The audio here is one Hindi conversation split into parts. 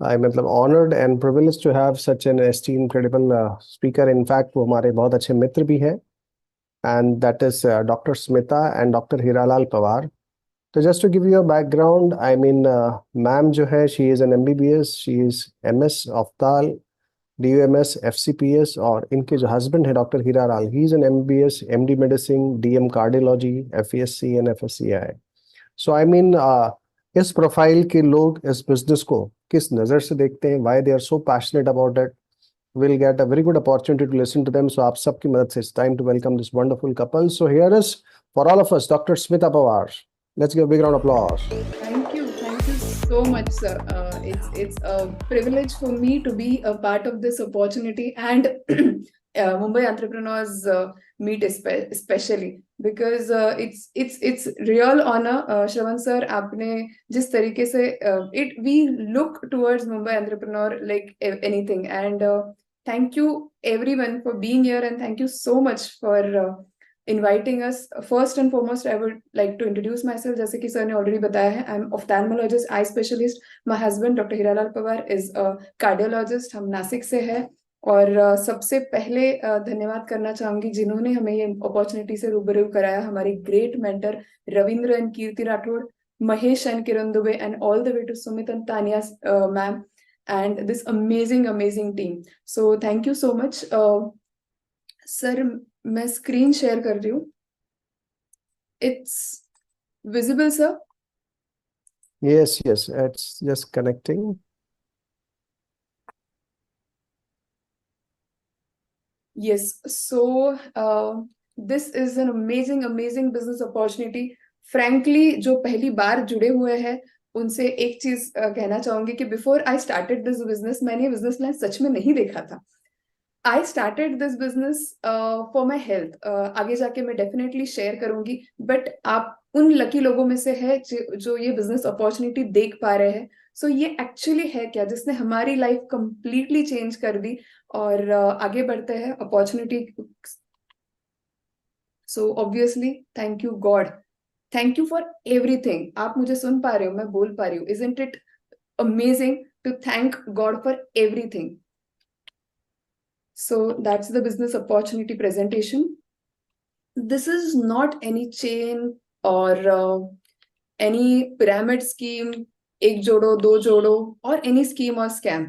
आई मतलब honoured and privilege to have such an esteem credible speaker. In fact वो हमारे बहुत अच्छे मित्र भी हैं, and that is doctor Smita and doctor Hiralal Pawar. तो just to give you a background, I mean ma'am जो है, she is an MBBS, she is MS अवताल, डीयूएमएस, एफसीपीएस। और इनके जो हस्बैंड है doctor Hiralal, he is an MBBS, MD medicine, DM cardiology, FESC and FSCI. So I mean इस प्रोफाइल के लोग इस बिजनेस को किस नज़र से देखते हैं, why they are so passionate about it, we'll get a very good opportunity to listen to them. So आप सबकी मदद से it's time to welcome this wonderful couple. So here is for all of us Dr. Smita Pawar. Let's give a big round of applause. Thank you so much, sir. It's a privilege for me to be a part of this opportunity and Mumbai Entrepreneurs Meet especially because it's real honor, Shravan sir. आपने जिस तरीके से it we look towards Mumbai Entrepreneur like anything, and thank you everyone for being here, and thank you so much for inviting us. First and foremost, I would like to introduce myself. जैसे कि सर ने already बताया है, I'm ophthalmologist, eye specialist. My husband, Dr. Hiralal Pawar, is a cardiologist. हम नासिक से हैं और सबसे पहले धन्यवाद करना चाहूंगी जिन्होंने हमें ये अपॉर्चुनिटी से रूबरू कराया, हमारे great mentor Ravindra and Kirti Rathore, Mahesh and Kiran Dubey, and all the way to Sumit and Tania ma'am and this amazing team. So thank you so much. Sir मैं स्क्रीन शेयर कर रही हूँ. It's visible, sir? Yes, yes, it's just connecting. Yes. So this is an amazing business opportunity. Frankly, जो पहली बार जुड़े हुए हैं उनसे एक चीज कहना चाहूंगी कि before I started this business, मैंने बिजनेस प्लान सच में नहीं देखा था. I started this business for my health. आगे जाके मैं डेफिनेटली शेयर करूंगी, बट आप उन लकी लोगों में से है जो ये बिजनेस अपॉर्चुनिटी देख पा रहे हैं. सो ये एक्चुअली है क्या जिसने हमारी लाइफ कंप्लीटली चेंज कर दी. और आगे बढ़ते हैं opportunity. So obviously thank you God, thank you for everything. आप मुझे सुन पा रहे हो, मैं बोल पा रही हूँ. Isn't it amazing to thank God for everything? So that's the business opportunity presentation. This is not any chain or any pyramid scheme, एक जोड़ो दो जोड़ो, or any scheme or scam,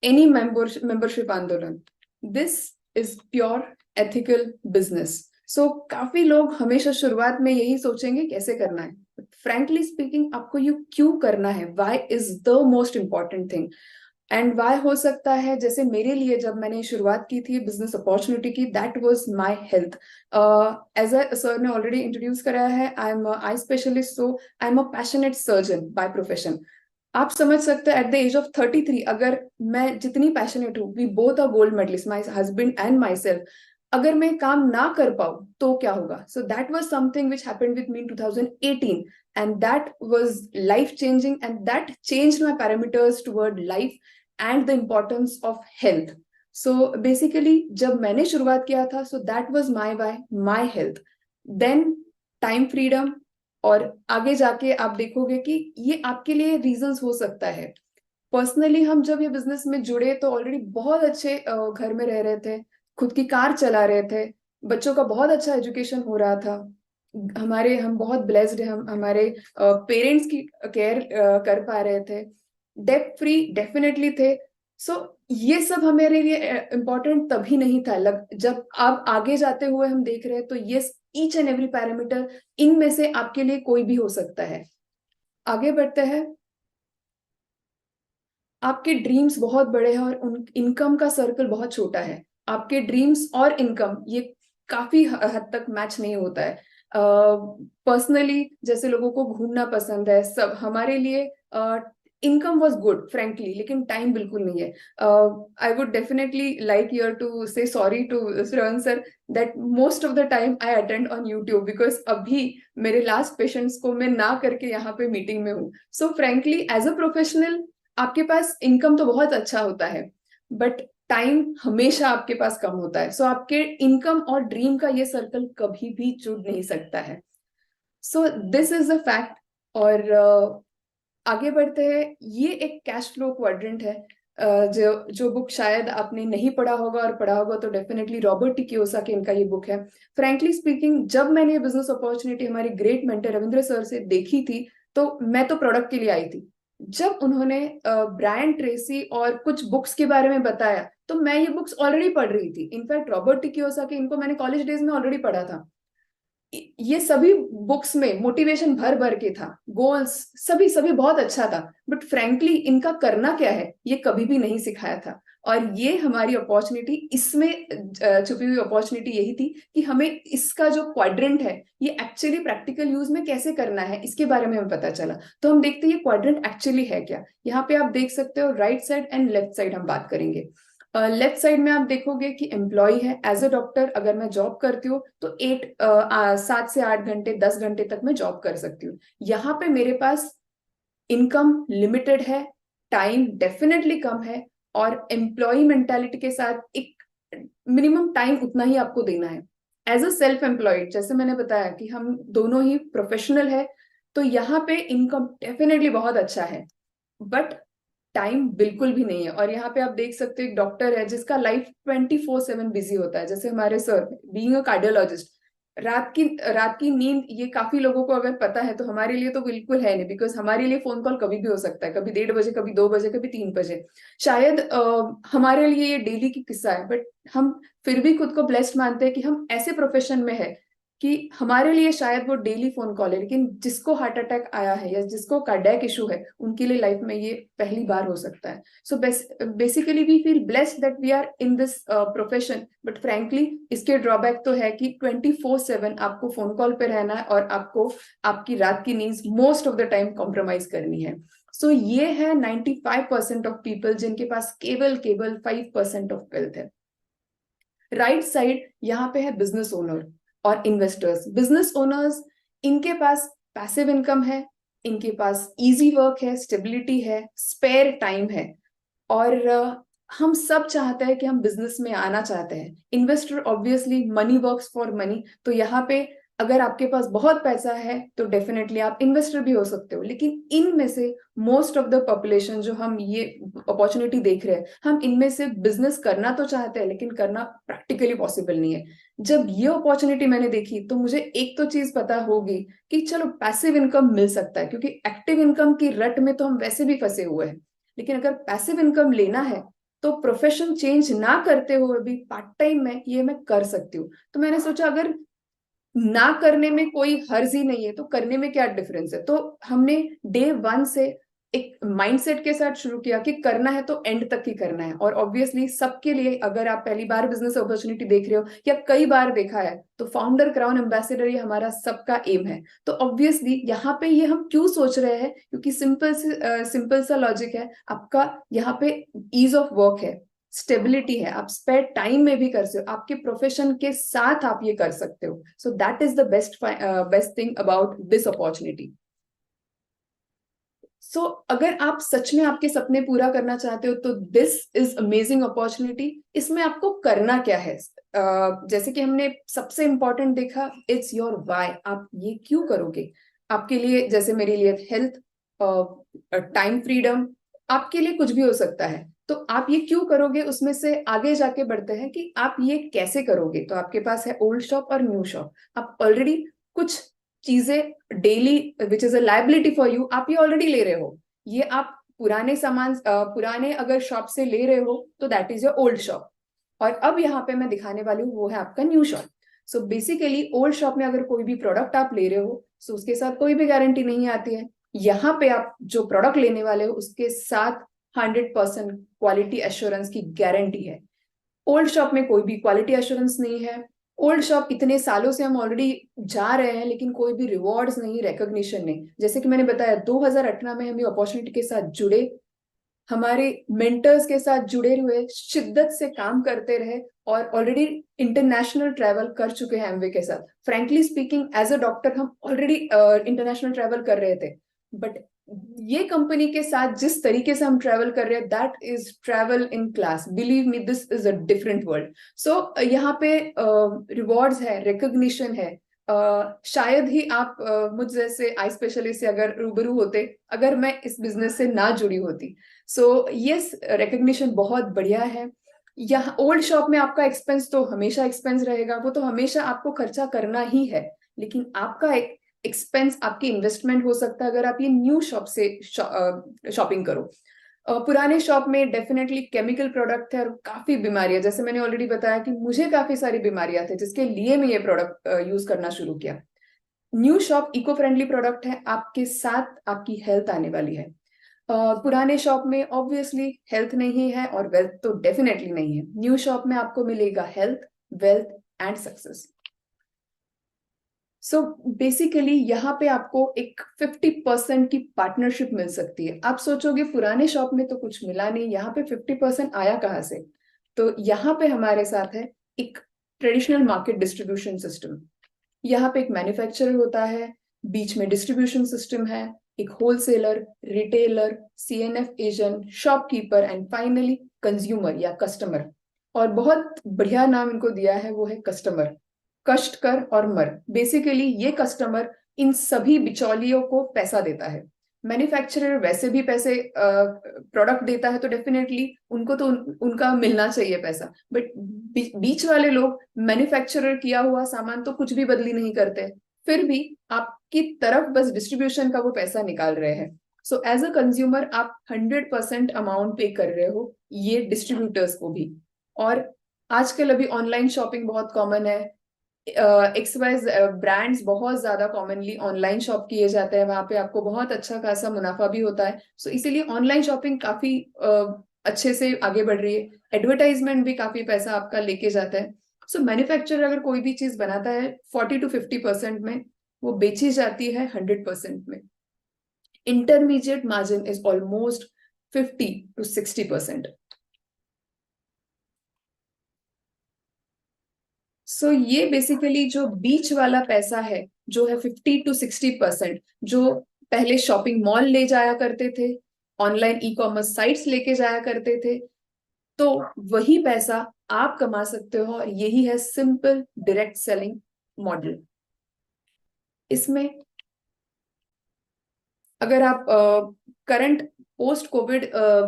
any membership आंदोलन. This is pure ethical business. So काफी लोग हमेशा शुरुआत में यही सोचेंगे कैसे करना है. Frankly speaking, आपको ये क्यों करना है, why is the most important thing. And why हो सकता है, जैसे मेरे लिए जब मैंने शुरुआत की थी बिजनेस अपॉर्चुनिटी की, that was my health. As a sir ने ऑलरेडी इंट्रोड्यूस कराया है, I am eye specialist, so I am a passionate surgeon by profession. आप समझ सकते हैं एट द एज ऑफ 33 अगर मैं जितनी पैशनेट हूँ, we both are gold medalist, my husband and myself, अगर मैं काम ना कर पाऊँ तो क्या होगा. So that was something which happened with me in 2018, and that was life changing, and that changed my parameters toward life and the importance of health. So basically जब मैंने शुरुआत किया था, so that was my why, my health, then time freedom. और आगे जाके आप देखोगे कि ये आपके लिए रीजंस हो सकता है. पर्सनली हम जब ये बिजनेस में जुड़े तो ऑलरेडी बहुत अच्छे घर में रह रहे थे, खुद की कार चला रहे थे, बच्चों का बहुत अच्छा एजुकेशन हो रहा था. हम बहुत ब्लेस्ड हैं, हम हमारे पेरेंट्स की केयर कर पा रहे थे, डेट फ्री डेफिनेटली थे. सो ये सब हमारे लिए इम्पोर्टेंट तभी नहीं था. जब आप आगे जाते हुए हम देख रहे हैं तो ये ईच एंड एवरी पैरामीटर इनमें से आपके लिए कोई भी हो सकता है. आगे बढ़ते हैं. आपके ड्रीम्स बहुत बड़े हैं और उन इनकम का सर्कल बहुत छोटा है. आपके ड्रीम्स और इनकम ये काफी हद तक मैच नहीं होता है. पर्सनली जैसे लोगों को घूमना पसंद है, सब हमारे लिए इनकम वॉज गुड फ्रेंकली, लेकिन टाइम बिल्कुल नहीं है. I would definitely like your to say sorry to Shravan sir that most of the time I attend on YouTube, because अभी मेरे लास्ट पेशेंट्स को मैं ना करके यहाँ पे मीटिंग में हूँ. सो फ्रेंकली एज अ प्रोफेशनल आपके पास इनकम तो बहुत अच्छा होता है, बट टाइम हमेशा आपके पास कम होता है. सो आपके इनकम और ड्रीम का ये सर्कल कभी भी जुड़ नहीं सकता है. So this is a fact. और आगे बढ़ते हैं। ये एक कैश फ्लो क्वाड्रेंट है। जो बुक शायद आपने नहीं पढ़ा होगा, और पढ़ा होगा तो डेफिनेटली रॉबर्ट टी कियोसाकी इनका ये बुक है। फ्रैंकली स्पीकिंग, जब मैंने ये बिजनेस अपॉर्चुनिटी हमारे ग्रेट मेंटर रविंद्र सर से देखी थी, तो मैं तो प्रोडक्ट के लिए आई थी। जब उन्होंने ब्रायन ट्रेसी और कुछ बुक्स के बारे में बताया, तो मैं ये बुक्स ऑलरेडी पढ़ रही थी। इनफैक्ट रॉबर्ट टी कियोसाकी, इनको मैंने कॉलेज डेज में ऑलरेडी पढ़ा था। ये सभी बुक्स में मोटिवेशन भर भर के था, गोल्स सभी सभी बहुत अच्छा था, बट फ्रैंकली इनका करना क्या है ये कभी भी नहीं सिखाया था। और ये हमारी अपॉर्चुनिटी, इसमें छुपी हुई अपॉर्चुनिटी यही थी कि हमें इसका जो क्वाड्रेंट है ये एक्चुअली प्रैक्टिकल यूज में कैसे करना है, इसके बारे में हमें पता चला। तो हम देखते हैं ये क्वाड्रेंट एक्चुअली है क्या। यहाँ पे आप देख सकते हो right side and left side हम बात करेंगे। लेफ्ट साइड में आप देखोगे कि एम्प्लॉय है। एज अ डॉक्टर अगर मैं जॉब करती हूँ तो 7 से 8 घंटे 10 घंटे तक मैं जॉब कर सकती हूँ। यहाँ पे मेरे पास इनकम लिमिटेड है, टाइम डेफिनेटली कम है, और एम्प्लॉय मेंटालिटी के साथ एक मिनिमम टाइम उतना ही आपको देना है। एज अ सेल्फ एम्प्लॉयड, जैसे मैंने बताया कि हम दोनों ही प्रोफेशनल है, तो यहाँ पे इनकम डेफिनेटली बहुत अच्छा है, बट टाइम बिल्कुल भी नहीं है। और यहाँ पे आप देख सकते हो एक डॉक्टर है जिसका लाइफ 24/7 बिजी होता है, जैसे हमारे सर बीइंग अ कार्डियोलॉजिस्ट। रात की नींद, ये काफी लोगों को अगर पता है, तो हमारे लिए तो बिल्कुल है नहीं, बिकॉज हमारे लिए फोन कॉल कभी भी हो सकता है, कभी 1:30 बजे, कभी 2 बजे, कभी 3 बजे। शायद हमारे लिए ये डेली की किस्सा है, बट हम फिर भी खुद को ब्लेस्ड मानते हैं कि हम ऐसे प्रोफेशन में है कि हमारे लिए शायद वो डेली फोन कॉल है, लेकिन जिसको हार्ट अटैक आया है या जिसको कार्डियक इशू है, उनके लिए लाइफ में ये पहली बार हो सकता है। So basically we feel blessed that we are in this profession, but frankly इसके ड्रॉबैक तो है कि 24/7 आपको फोन कॉल पे रहना है, और आपको आपकी रात की नींद most of the time compromise करनी है। सो ये है 95% ऑफ पीपल जिनके पास केवल केवल 5% ऑफ वेल्थ है। राइट साइड यहाँ पे है बिजनेस ओनर और इन्वेस्टर्स। बिजनेस ओनर्स, इनके पास पैसिव इनकम है, इनके पास इजी वर्क है, स्टेबिलिटी है, स्पेयर टाइम है, और हम सब चाहते हैं कि हम बिजनेस में आना चाहते हैं। Investor obviously money works for money, तो यहाँ पे अगर आपके पास बहुत पैसा है तो डेफिनेटली आप इन्वेस्टर भी हो सकते हो, लेकिन इनमें से मोस्ट ऑफ द पॉपुलेशन जो हम ये अपॉर्चुनिटी देख रहे हैं, हम इनमें से बिजनेस करना तो चाहते हैं, लेकिन करना प्रैक्टिकली पॉसिबल नहीं है। जब ये अपॉर्चुनिटी मैंने देखी तो मुझे एक तो चीज पता होगी कि चलो पैसिव इनकम मिल सकता है, क्योंकि एक्टिव इनकम की रट में तो हम वैसे भी फंसे हुए हैं। लेकिन अगर पैसिव इनकम लेना है तो प्रोफेशन चेंज ना करते हुए भी पार्ट टाइम में ये मैं कर सकती हूँ। तो मैंने सोचा अगर ना करने में कोई हर्ज ही नहीं है तो करने में क्या डिफरेंस है। तो हमने डे 1 से एक माइंडसेट के साथ शुरू किया कि करना है तो एंड तक ही करना है। और ऑब्वियसली सबके लिए, अगर आप पहली बार बिजनेस अपॉर्चुनिटी देख रहे हो या कई बार देखा है, तो फाउंडर क्राउन एम्बेसडर ये हमारा सबका एम है। तो ऑब्वियसली यहाँ पे ये हम क्यों सोच रहे हैं, क्योंकि सिंपल सा लॉजिक है आपका। यहाँ पे ईज ऑफ वर्क है, स्टेबिलिटी है, आप स्पेयर टाइम में भी कर सकते हो, आपके प्रोफेशन के साथ आप ये कर सकते हो। So that is the best thing about this opportunity. So अगर आप सच में आपके सपने पूरा करना चाहते हो तो दिस इज अमेजिंग अपॉर्चुनिटी। इसमें आपको करना क्या है, जैसे कि हमने सबसे इंपॉर्टेंट देखा, इट्स योर वाई। आप ये क्यों करोगे। आपके लिए, जैसे मेरे लिए हेल्थ, टाइम फ्रीडम, आपके लिए कुछ भी हो सकता है। तो आप ये क्यों करोगे, उसमें से आगे जाके बढ़ते हैं कि आप ये कैसे करोगे। तो आपके पास है ओल्ड शॉप और न्यू शॉप। आप ऑलरेडी कुछ चीजें daily which is a liability for you, आप ये ऑलरेडी ले रहे हो। ये आप पुराने सामान, पुराने अगर शॉप से ले रहे हो तो that is your old shop. और अब यहाँ पे मैं दिखाने वाली हूँ वो है आपका new shop. So basically old shop में अगर कोई भी प्रोडक्ट आप ले रहे हो, सो उसके साथ कोई भी गारंटी नहीं आती है। यहाँ पे आप जो प्रोडक्ट लेने वाले हो उसके साथ 100% क्वालिटी एश्योरेंस की गारंटी है। ओल्ड शॉप में कोई भी क्वालिटी एश्योरेंस नहीं है। ओल्ड शॉप इतने सालों से हम ऑलरेडी जा रहे हैं, लेकिन कोई भी रिवॉर्ड्स नहीं, रिकॉग्निशन नहीं। जैसे कि मैंने बताया 2018 में हम ये अपॉर्चुनिटी के साथ जुड़े, हमारे मेंटर्स के साथ जुड़े हुए, शिद्दत से काम करते रहे, और ऑलरेडी इंटरनेशनल ट्रैवल कर चुके हैं एमवे के साथ। Frankly speaking as a doctor हम ऑलरेडी इंटरनेशनल ट्रैवल कर रहे थे, बट ये कंपनी के साथ जिस तरीके से हम ट्रैवल कर रहे हैं, that is travel in class. Believe me, this is a different world. So यहाँ पे रिवॉर्ड्स है, रिकॉग्निशन है, शायद ही आप मुझ जैसे आई स्पेशलिस्ट से अगर रूबरू होते अगर मैं इस बिजनेस से ना जुड़ी होती। सो यस, रिकग्निशन बहुत बढ़िया है। यहाँ ओल्ड शॉप में आपका एक्सपेंस तो हमेशा एक्सपेंस रहेगा, वो तो हमेशा आपको खर्चा करना ही है, लेकिन आपका एक एक्सपेंस आपकी इन्वेस्टमेंट हो सकता है अगर आप ये न्यू शॉप से शॉपिंग करो। पुराने शॉप में डेफिनेटली केमिकल प्रोडक्ट है और काफी बीमारियां, जैसे मैंने ऑलरेडी बताया कि मुझे काफी सारी बीमारियां थी जिसके लिए मैं ये प्रोडक्ट यूज करना शुरू किया। New shop eco friendly product है, आपके साथ आपकी हेल्थ आने वाली है। पुराने शॉप में ऑब्वियसली हेल्थ नहीं है और वेल्थ तो डेफिनेटली नहीं है। न्यू शॉप में आपको मिलेगा health, wealth and success. So basically यहाँ पे आपको एक 50% की पार्टनरशिप मिल सकती है। आप सोचोगे पुराने शॉप में तो कुछ मिला नहीं, यहाँ पे 50% आया कहाँ से? तो यहाँ पे हमारे साथ है एक ट्रेडिशनल मार्केट डिस्ट्रीब्यूशन सिस्टम। यहाँ पे एक मैन्युफैक्चरर होता है, बीच में डिस्ट्रीब्यूशन सिस्टम है, एक wholesaler, retailer, CNF agent, shopkeeper and finally consumer या कस्टमर। और बहुत बढ़िया नाम इनको दिया है, वो है कस्टमर। कष्ट कर और मर। बेसिकली ये कस्टमर इन सभी बिचौलियों को पैसा देता है। मैन्युफैक्चरर वैसे भी पैसे प्रोडक्ट देता है तो डेफिनेटली उनको तो उनका मिलना चाहिए पैसा, बट बीच वाले लोग मैन्युफैक्चरर किया हुआ सामान तो कुछ भी बदली नहीं करते, फिर भी आपकी तरफ बस डिस्ट्रीब्यूशन का वो पैसा निकाल रहे हैं। सो एज अ कंज्यूमर आप 100% अमाउंट पे कर रहे हो ये डिस्ट्रीब्यूटर्स को भी। और आजकल अभी ऑनलाइन शॉपिंग बहुत कॉमन है, एक्सवाइज ब्रांड्स बहुत ज्यादा कॉमनली ऑनलाइन शॉप किए जाते हैं, वहां पे आपको बहुत अच्छा खासा मुनाफा भी होता है। सो इसीलिए ऑनलाइन शॉपिंग काफी अच्छे से आगे बढ़ रही है। एडवर्टाइजमेंट भी काफी पैसा आपका लेके जाता है। सो मैन्युफैक्चरर अगर कोई भी चीज बनाता है 40 to 50% में, वो बेची जाती है 100% में। Intermediate margin is almost 50 to 60%। सो ये बेसिकली जो बीच वाला पैसा है, जो है 50 to 60%, जो पहले शॉपिंग मॉल ले जाया करते थे, ऑनलाइन ई कॉमर्स साइट्स लेके जाया करते थे, तो वही पैसा आप कमा सकते हो। और यही है सिंपल डायरेक्ट सेलिंग मॉडल। इसमें अगर आप करंट पोस्ट कोविड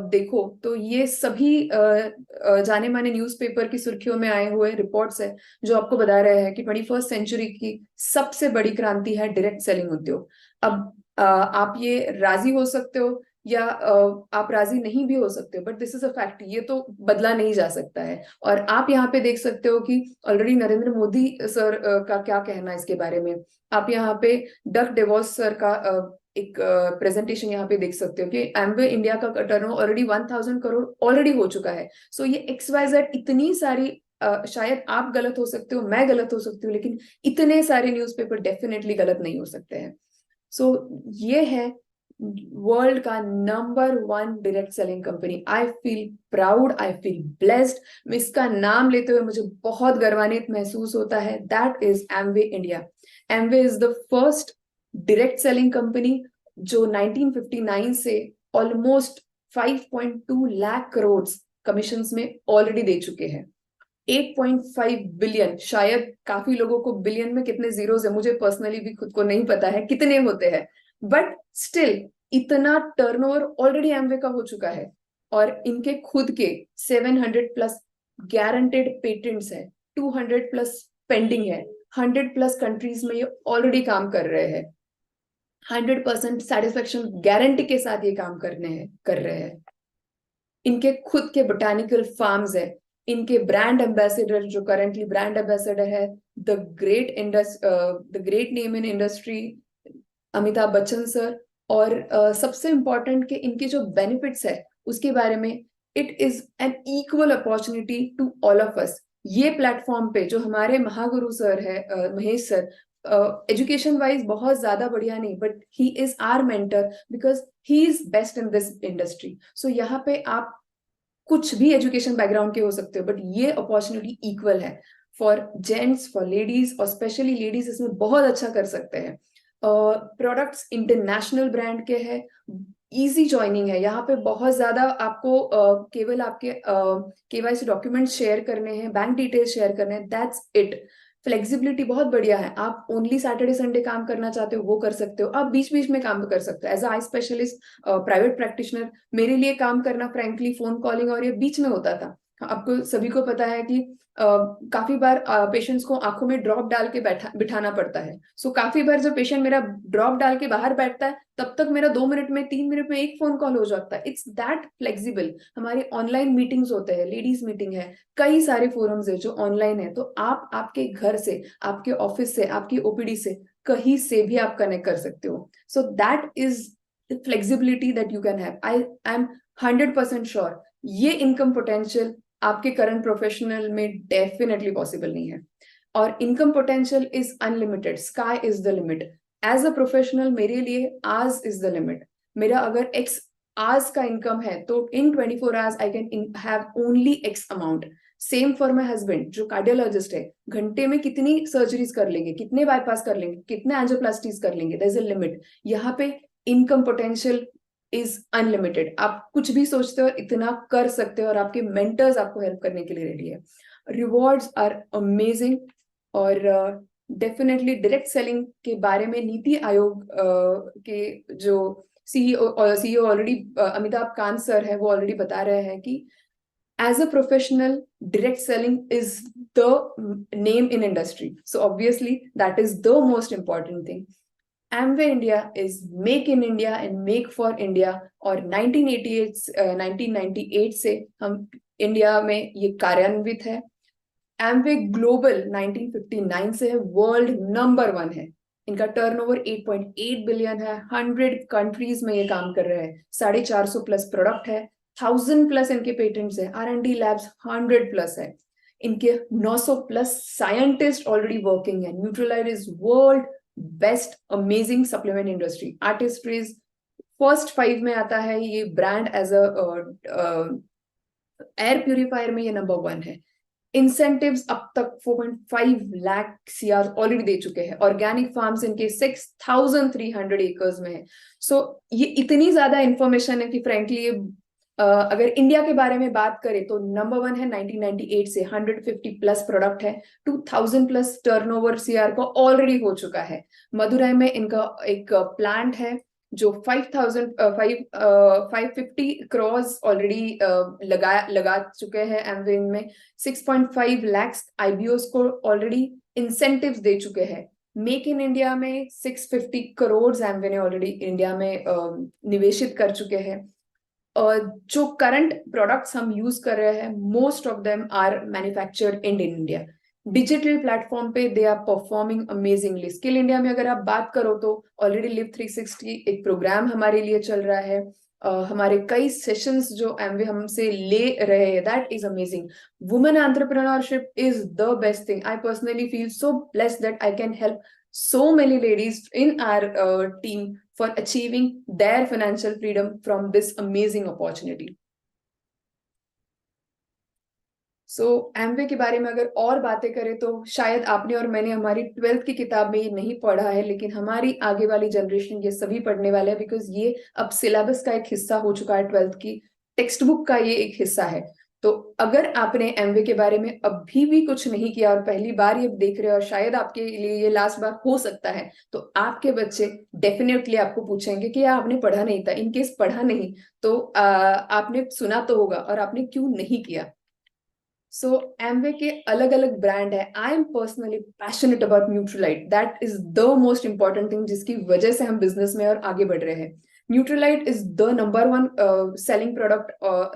देखो तो ये सभी जाने माने न्यूज़पेपर की सुर्खियों में आए हुए रिपोर्ट्स है जो आपको बता रहे हैं कि 21st सेंचुरी की सबसे बड़ी क्रांति है डायरेक्ट सेलिंग उद्योग। अब आप ये राजी हो सकते हो या आप राजी नहीं भी हो सकते हो, but this is a fact, ये तो बदला नहीं जा सकता है। और आप यहाँ पे देख सकते हो कि ऑलरेडी नरेंद्र मोदी सर का क्या कहना है इसके बारे में। आप यहाँ पे डक डेवॉस सर का एक प्रेजेंटेशन यहाँ पे देख सकते हो कि एमवे इंडिया का टर्नओवर ऑलरेडी 1000 करोड़ ऑलरेडी हो चुका है। सो ये XYZ इतनी सारी शायद आप गलत हो सकते हो, मैं गलत हो सकती हूँ, लेकिन इतने सारे न्यूज़पेपर डेफिनेटली गलत नहीं हो सकते हैं। सो ये है वर्ल्ड का number 1 direct selling company. I feel proud, I feel blessed. इसका नाम लेते हुए मुझे बहुत गर्वान्वित महसूस होता है। That is Amway India. Amway is the first direct selling company जो 1959 से ऑलमोस्ट 5.2 लाख करोड़ कमीशंस में ऑलरेडी दे चुके हैं। 8.5 बिलियन, शायद काफी लोगों को बिलियन में कितने जीरोस है, मुझे पर्सनली भी खुद को नहीं पता है कितने होते हैं, बट स्टिल इतना टर्नओवर ऑलरेडी एमवे का हो चुका है। और इनके खुद के 700 प्लस गारंटेड पेटेंट्स है, 200 प्लस पेंडिंग है, 100 प्लस कंट्रीज में ये ऑलरेडी काम कर रहे हैं। 100% सेटिस्फेक्शन गारंटी के साथ ये काम कर रहे हैं। इनके खुद के बोटानिकल फार्म्स है। इनके ब्रांड एम्बेसडर जो करंटली ब्रांड एम्बेसडर है, the great name in industry Amitabh Bachchan sir. और सबसे इम्पोर्टेंट कि इनके जो बेनिफिट्स है उसके बारे में, it is an equal opportunity to all of us. ये प्लेटफॉर्म पे जो हमारे महागुरु सर है महेश सर, एजुकेशन वाइज बहुत ज्यादा बढ़िया नहीं, but he is our mentor because he is best in this industry. So यहाँ पे आप कुछ भी एजुकेशन बैकग्राउंड के हो सकते हो, बट ये अपॉर्चुनिटी इक्वल है फॉर जेंट्स, फॉर लेडीज, और स्पेशली लेडीज इसमें बहुत अच्छा कर सकते हैं। प्रोडक्ट्स इंटरनेशनल ब्रांड के हैं, इजी ज्वाइनिंग है। यहाँ पे बहुत ज्यादा आपको केवल आपके KYC डॉक्यूमेंट्स शेयर करने हैं, बैंक डिटेल्स शेयर करने हैं, दैट्स इट। फ्लेक्सिबिलिटी बहुत बढ़िया है, आप ओनली सैटरडे संडे काम करना चाहते हो वो कर सकते हो, आप बीच बीच में काम कर सकते हो। As I specialist private practitioner मेरे लिए काम करना फ्रैंकली फोन कॉलिंग और ये बीच में होता था। आपको सभी को पता है कि काफी बार पेशेंट्स को आंखों में ड्रॉप डाल के बिठाना पड़ता है। सो काफी बार जब पेशेंट मेरा ड्रॉप डाल के बाहर बैठता है तब तक मेरा 2 मिनट में 3 मिनट में एक फोन कॉल हो जाता है। It's that flexible. हमारे ऑनलाइन मीटिंग्स होते हैं, लेडीज मीटिंग है, कई सारे फोरम्स है जो ऑनलाइन है, तो आप आपके घर से, आपके ऑफिस से, आपकी ओपीडी से, कहीं से भी आप कनेक्ट कर सकते हो। So that is flexibility that you can have. I am 100% sure ये इनकम पोटेंशियल आपके करंट प्रोफेशनल में डेफिनेटली पॉसिबल नहीं है। और income potential is unlimited, sky is the limit. As a professional मेरे लिए आज इज द लिमिट। मेरा अगर एक्स आज का इनकम है तो इन 24 hours I can have only x amount. Same for my husband जो कार्डियोलॉजिस्ट है, घंटे में कितनी सर्जरीज कर लेंगे, कितने बाईपास कर लेंगे, कितने एंजियोप्लास्टीज कर लेंगे, देयर इज अ लिमिट। यहाँ पे इनकम पोटेंशियल इज अनलिमिटेड। आप कुछ भी सोचते हो इतना कर सकते हो और आपके मेंटर्स आपको हेल्प करने के लिए रेडी है। Rewards are amazing. और डेफिनेटली डायरेक्ट सेलिंग के बारे में नीति आयोग के जो CEO already Amitabh Kant sir है, वो ऑलरेडी बता रहे हैं कि as a professional, direct selling is the name in industry. So obviously that is the most important thing. Amway India is make in India and make for India। और 1998 से हम इंडिया में ये कार्यान्वित है। Amway ग्लोबल 1959 से है, वर्ल्ड नंबर 1 है। इनका टर्नओवर 8.8 बिलियन है, 100 कंट्रीज में ये काम कर रहे हैं, 450 प्लस प्रोडक्ट है, 1000 प्लस इनके पेटेंट्स है, R&D लैब्स 100 प्लस है, इनके 900 प्लस साइंटिस्ट ऑलरेडी वर्किंग है। Nutrilite is world best amazing supplement industry. Artistry's first 5 में आता है ये ब्रांड। एज अ एयर प्यूरिफायर में ये नंबर 1 है। इंसेंटिव्स अब तक 4.5 लाख सीआर ऑलरेडी दे चुके हैं। ऑर्गेनिक फार्म्स इनके 6300 एकर्स में है। सो ये इतनी ज्यादा इंफॉर्मेशन है कि फ्रेंकली ये अगर इंडिया के बारे में बात करें तो नंबर 1 है 1998 से, 150 प्लस प्रोडक्ट है, 2000 प्लस टर्नओवर सीआर का ऑलरेडी हो चुका है। मदुरई में इनका एक प्लांट है जो 550 क्रॉस ऑलरेडी लगा चुके हैं एमवे में। 6.5 लाख आईबीओस को ऑलरेडी इंसेंटिव्स दे चुके हैं। मेक इन इंडिया में 650 करोड़ एमवे ने ऑलरेडी इंडिया में निवेशित कर चुके हैं। जो करंट प्रोडक्ट्स हम यूज कर रहे हैं most of them are manufactured in India. Digital platform पे they are performing amazingly. Skill India में अगर आप बात करो तो ऑलरेडी लिव 360 एक प्रोग्राम हमारे लिए चल रहा है। हमारे कई सेशंस जो एमवे हमसे ले रहे हैं, that is amazing. Women entrepreneurship is the best thing. I personally feel so blessed that I can help so many ladies in our team for achieving their financial freedom from this amazing opportunity. So Amway के बारे में अगर और बातें करें तो शायद आपने और मैंने हमारी 12th की किताब में ये नहीं पढ़ा है, लेकिन हमारी आगे वाली जनरेशन ये सभी पढ़ने वाले हैं, बिकॉज ये अब सिलेबस का एक हिस्सा हो चुका है। 12th की टेक्स्ट बुक का ये एक हिस्सा है। तो अगर आपने एमवे के बारे में अभी भी कुछ नहीं किया और पहली बार ये देख रहे हो और शायद आपके लिए ये लास्ट बार हो सकता है, तो आपके बच्चे डेफिनेटली आपको पूछेंगे कि यार आपने पढ़ा नहीं था। इनकेस पढ़ा नहीं तो आपने सुना तो होगा और आपने क्यों नहीं किया। सो एमवे के अलग अलग ब्रांड है। I am personally passionate about Nutrilite. That is the most important thing जिसकी वजह से हम बिजनेस में और आगे बढ़ रहे हैं। Nutrilite is the number 1 selling product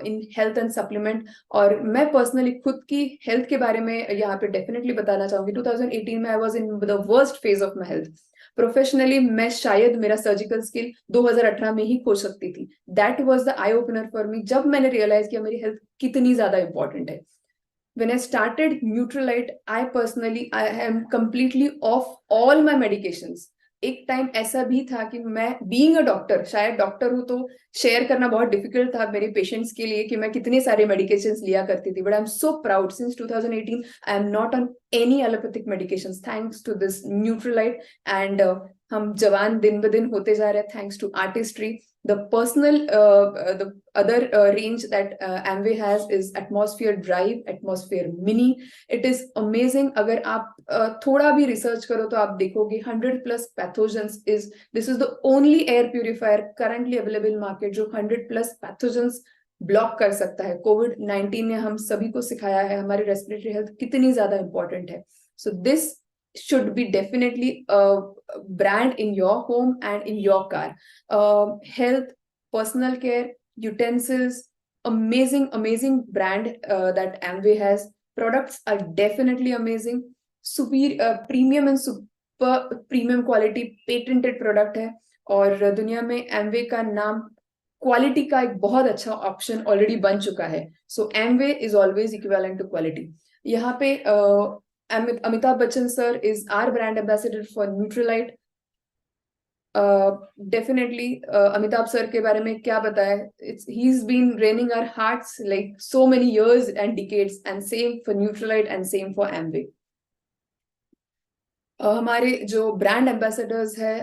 in health and supplement. और मैं पर्सनली खुद की हेल्थ के बारे में यहाँ पे डेफिनेटली बताना चाहूंगी। 2018 में I was in the worst phase of my health. Professionally मैं शायद मेरा सर्जिकल स्किल 2018 में ही खो सकती थी। That was the eye opener for me, जब मैंने रियलाइज किया मेरी हेल्थ कितनी ज्यादा इंपॉर्टेंट है। When I started Nutrilite, I am completely off all my medications. एक टाइम ऐसा भी था कि मैं बीइंग अ डॉक्टर, शायद डॉक्टर हूं तो शेयर करना बहुत डिफिकल्ट था मेरे पेशेंट्स के लिए कि मैं कितने सारे मेडिकेशंस लिया करती थी। But I am so proud since 2018 I am not on any allopathic medications thanks to this Nutrilite. And हम जवान दिन ब दिन होते जा रहे हैं thanks to Artistry. The the other range that Amway has is Atmosphere Drive, Atmosphere Mini. It is amazing. अगर आप थोड़ा भी रिसर्च करो तो आप देखोगे 100+ pathogens is this is the only air purifier currently available in market जो 100+ pathogens ब्लॉक कर सकता है. कोविड-19 ने हम सभी को सिखाया है हमारी रेस्पिरेटरी हेल्थ कितनी ज्यादा इंपॉर्टेंट है. So this should be definitely a brand in your home and in your car. Health, personal care, utensils, amazing brand that Amway has. Products are definitely amazing. Superior, premium and super premium quality patented product है. और दुनिया में Amway का नाम क्वालिटी का एक बहुत अच्छा ऑप्शन ऑलरेडी बन चुका है. सो Amway is always equivalent to quality. यहाँ पे Amitabh Bachchan sir is our brand ambassador for Nutralite. Definitely Amitabh sir के बारे में क्या बताया. He's been reigning our hearts like so many years and decades, and same for Nutralite and same for Amway. हमारे जो ब्रांड एम्बेसडर्स है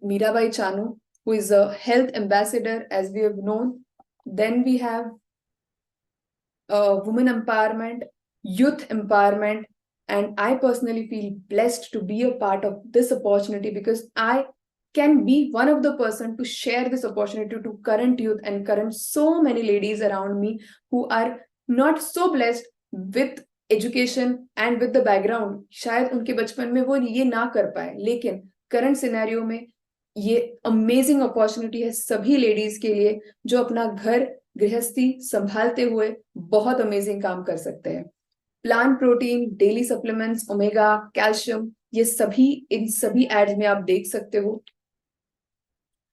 Mirabai Chanu, who is a health ambassador as we have known. Then we have women empowerment, youth empowerment, and I personally feel blessed to be a part of this opportunity because I can be one of the person to share this opportunity to current youth and current so many ladies around me who are not so blessed with education and with the background. शायद उनके बचपन में वो ये ना कर पाए, लेकिन करंट सिनेरियो में ये अमेजिंग अपॉर्चुनिटी है सभी लेडीज के लिए जो अपना घर गृहस्थी संभालते हुए बहुत अमेजिंग काम कर सकते हैं. Plant protein, daily supplements, omega, calcium, ये सभी इन सभी एड्स में आप देख सकते हो.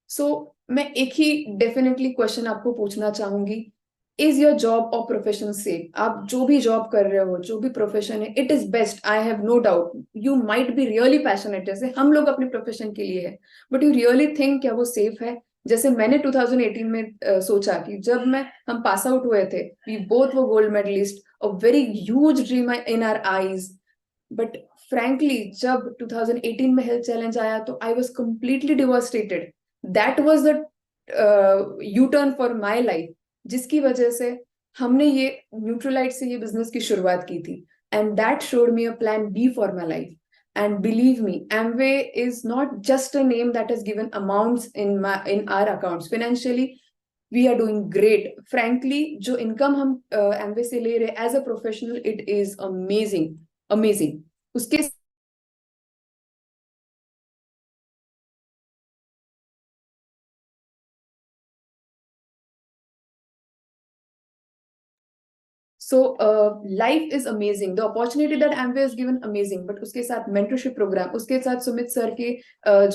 सो मैं एक ही डेफिनेटली क्वेश्चन आपको पूछना चाहूंगी. इज योर जॉब और प्रोफेशन सेफ? आप जो भी जॉब कर रहे हो, जो भी प्रोफेशन है, it is best. I have no doubt you might be really passionate, जैसे हम लोग अपने प्रोफेशन के लिए है, बट यू रियली थिंक क्या वो सेफ है? जैसे मैंने 2018 में सोचा कि जब हम पास आउट हुए थे, वी बोथ वो gold medalist, a very huge dream in our eyes. But frankly जब 2018 में हेल्थ चैलेंज आया तो I was completely devastated. That was the U turn for my life, जिसकी वजह से हमने ये न्यूट्रलाइट से ये बिजनेस की शुरुआत की थी. And that showed me a plan B for my life. And believe me, Amway is not just a name that has given amounts in our accounts. Financially, we are doing great. Frankly, जो income हम Amway से ले रहे as a professional, it is amazing. उसके So life is amazing. The opportunity that Amway has given amazing. But उसके साथ mentorship program, उसके साथ सुमित सर के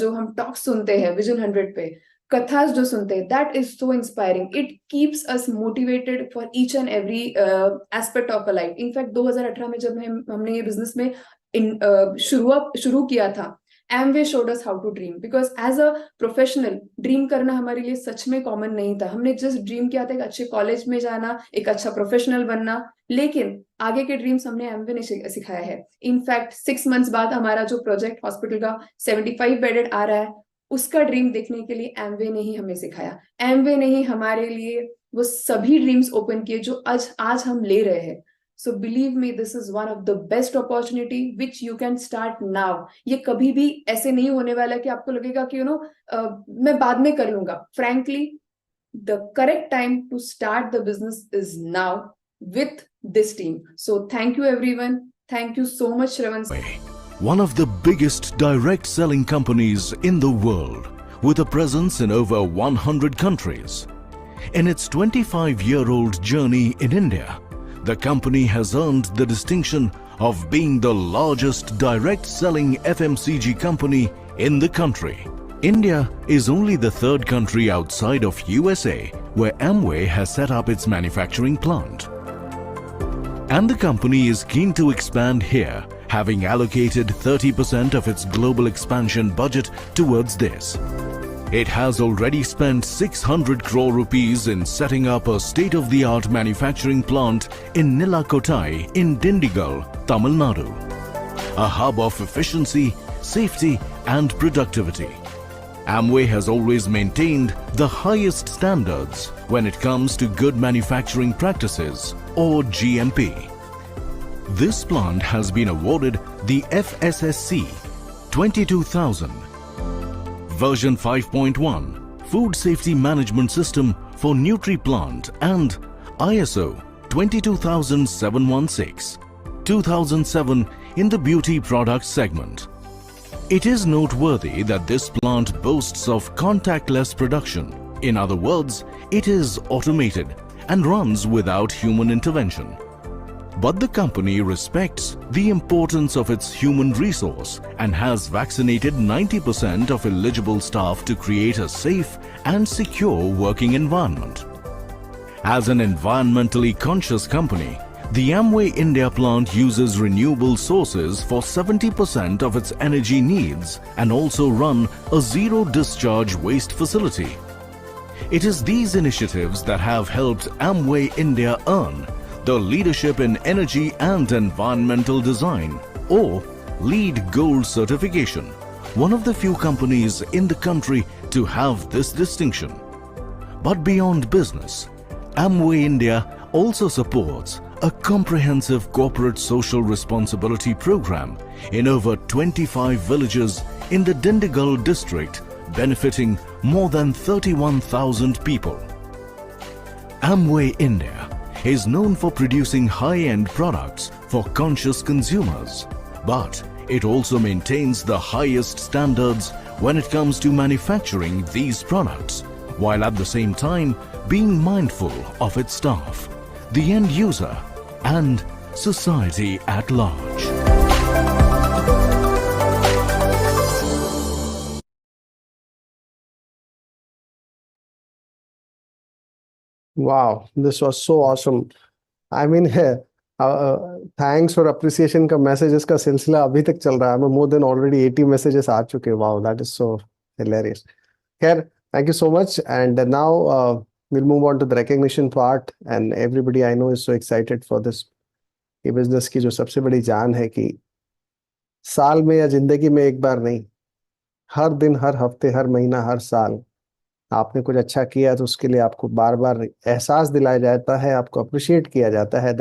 जो हम talks सुनते हैं Vision 100 पे, कथास जो सुनते हैं, that is so inspiring. It keeps us motivated for each and every aspect of our life. In fact 2018 में जब हमने ये business में शुरू किया था, Amway showed us how to dream, because as a professional dream करना हमारे लिए सच में कॉमन नहीं था. हमने जस्ट ड्रीम किया था एक अच्छे कॉलेज में जाना, एक अच्छा प्रोफेशनल बनना, लेकिन आगे के ड्रीम्स हमने Amway ने सिखाया है. इनफैक्ट 6 months बाद हमारा जो प्रोजेक्ट हॉस्पिटल का 75 बेडेड आ रहा है, उसका ड्रीम देखने के लिए Amway ने ही हमें सिखाया. Amway ने ही हमारे लिए वो सभी ड्रीम्स ओपन किए जो आज हम ले रहे हैं. So believe me, this is one of the best opportunity which you can start now. ये कभी भी ऐसे नहीं होने वाला कि आपको लगेगा कि मैं बाद में कर लूंगा. Frankly, the correct time to start the business is now with this team. So thank you everyone. Thank you so much, Shravan. One of the biggest direct selling companies in the world, with a presence in over 100 countries. In its 25-year-old journey in India, the company has earned the distinction of being the largest direct selling FMCG company in the country. India is only the third country outside of USA where Amway has set up its manufacturing plant. And the company is keen to expand here, having allocated 30% of its global expansion budget towards this. It has already spent 600 crore rupees in setting up a state-of-the-art manufacturing plant in Nilakottai in Dindigul, Tamil Nadu. A hub of efficiency, safety and productivity. Amway has always maintained the highest standards when it comes to good manufacturing practices or GMP. This plant has been awarded the FSSC 22000 version 5.1 Food Safety Management System for NutriPlant and ISO 22716 2007 in the beauty products segment. It is noteworthy that this plant boasts of contactless production. In other words, it is automated and runs without human intervention. But the company respects the importance of its human resource and has vaccinated 90% of eligible staff to create a safe and secure working environment. As an environmentally conscious company, the Amway India plant uses renewable sources for 70% of its energy needs and also run a zero-discharge waste facility. It is these initiatives that have helped Amway India earn the Leadership in Energy and Environmental Design or LEED Gold certification, one of the few companies in the country to have this distinction. But beyond business, Amway India also supports a comprehensive corporate social responsibility program in over 25 villages in the Dindigul district, benefiting more than 31,000 people. Amway India is known for producing high-end products for conscious consumers, but it also maintains the highest standards when it comes to manufacturing these products, while at the same time being mindful of its staff, the end user, and society at large. Wow, this was so awesome. I mean, thanks for appreciation का मैसेजेस का सिलसिला अभी तक चल रहा है. मोर देन ऑलरेडी 80 मैसेजेस आ चुके. Wow, that is so hilarious. खैर, thank you so much. And now we'll move on to the recognition part. And everybody I know is so excited for this. ये बिजनेस की जो सबसे बड़ी जान है कि साल में या जिंदगी में एक बार नहीं, हर दिन, हर हफ्ते, हर महीना, हर साल आपने कुछ अच्छा किया तो उसके लिए आपको बार बार एहसास दिलाया जाता है, आपको अप्रिशिएट किया जाता है दैट